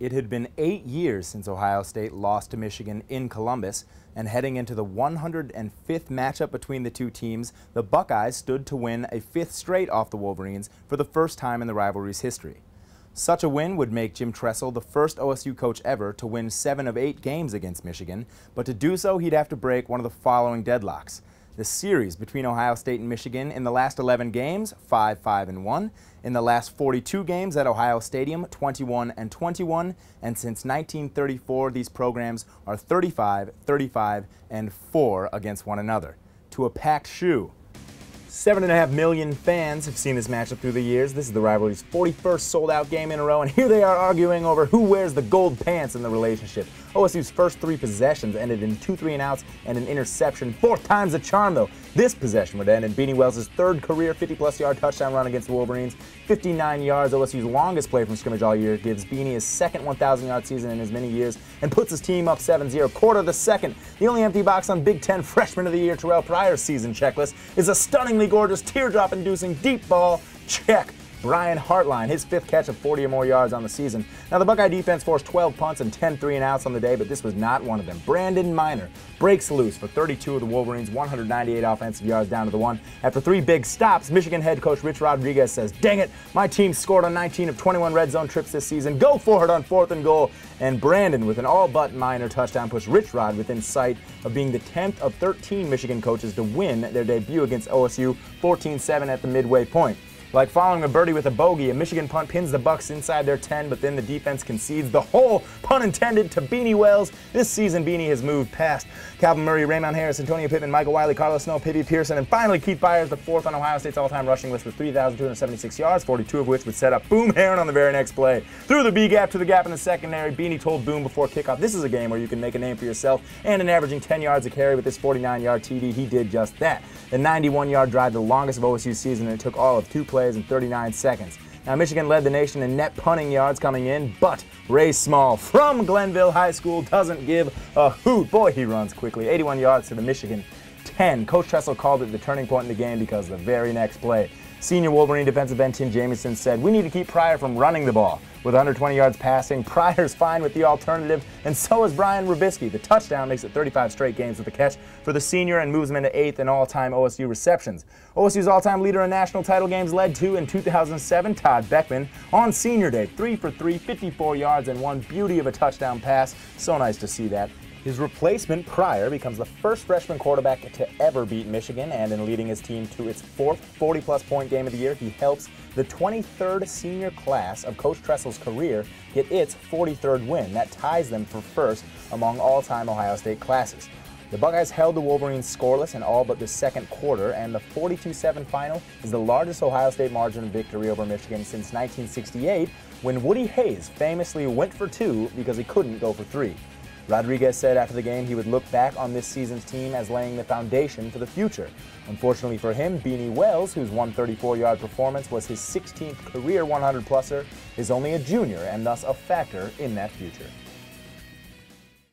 It had been 8 years since Ohio State lost to Michigan in Columbus, and heading into the 105th matchup between the two teams, the Buckeyes stood to win a 5th straight off the Wolverines for the first time in the rivalry's history. Such a win would make Jim Tressel the first OSU coach ever to win 7 of 8 games against Michigan, but to do so he'd have to break one of the following deadlocks. The series between Ohio State and Michigan in the last 11 games, 5-5-1. In the last 42 games at Ohio Stadium, 21-21. And since 1934, these programs are 35-35-4 against one another. To a packed shoe. 7.5 million fans have seen this matchup through the years. This is the rivalry's 41st sold-out game in a row, and here they are arguing over who wears the gold pants in the relationship. OSU's first 3 possessions ended in 2 3-and-outs and an interception. 4th time's a charm, though. This possession would end in Beanie Wells' 3rd career 50-plus yard touchdown run against the Wolverines. 59 yards, OSU's longest play from scrimmage all year, gives Beanie his second 1,000-yard season in as many years and puts his team up 7-0. Quarter of the second, the only empty box on Big Ten Freshman of the Year Terrell Pryor's season checklist is a stunningly gorgeous, teardrop-inducing deep ball check. Brian Hartline, his 5th catch of 40 or more yards on the season. Now, the Buckeye defense forced 12 punts and 10 3-and-outs on the day, but this was not one of them. Brandon Minor breaks loose for 32 of the Wolverines' 198 offensive yards down to the 1. After 3 big stops, Michigan head coach Rich Rodriguez says, "Dang it, my team scored on 19 of 21 red zone trips this season. Go for it on 4th and goal." And Brandon, with an all-but Minor touchdown, pushed Rich Rod within sight of being the 10th of 13 Michigan coaches to win their debut against OSU 14-7 at the midway point. Like following a birdie with a bogey, a Michigan punt pins the Bucks inside their 10, but then the defense concedes the whole, pun intended, to Beanie Wells. This season, Beanie has moved past Calvin Murray, Raymond Harris, Antonio Pittman, Michael Wiley, Carlos Snow, Pibby Pearson, and finally Keith Byers, the 4th on Ohio State's all-time rushing list with 3,276 yards, 42 of which would set up Boom Herron on the very next play. Through the B-gap to the gap in the secondary, Beanie told Boom before kickoff, "This is a game where you can make a name for yourself," and in averaging 10 yards a carry with this 49-yard TD, he did just that. The 91-yard drive, the longest of OSU's season, and it took all of 2 plays and 39 seconds. Now, Michigan led the nation in net punting yards coming in, but Ray Small from Glenville High School doesn't give a hoot. Boy, he runs quickly. 81 yards to the Michigan 10. Coach Tressel called it the turning point in the game because the very next play, senior Wolverine defensive end Tim Jamieson said, "We need to keep Pryor from running the ball." With 120 yards passing, Pryor's fine with the alternative, and so is Brian Rubisky. The touchdown makes it 35 straight games with the catch for the senior and moves him into 8th in all-time OSU receptions. OSU's all-time leader in national title games led to, in 2007, Todd Beckman on senior day. 3 for 3, 54 yards, and one beauty of a touchdown pass. So nice to see that. His replacement, Pryor, becomes the first freshman quarterback to ever beat Michigan, and in leading his team to its 4th 40-plus point game of the year, he helps the 23rd senior class of Coach Tressel's career get its 43rd win. That ties them for first among all-time Ohio State classes. The Buckeyes held the Wolverines scoreless in all but the second quarter, and the 42-7 final is the largest Ohio State margin of victory over Michigan since 1968, when Woody Hayes famously went for 2 because he couldn't go for 3. Rodriguez said after the game he would look back on this season's team as laying the foundation for the future. Unfortunately for him, Beanie Wells, whose 134-yard performance was his 16th career 100-pluser, is only a junior and thus a factor in that future.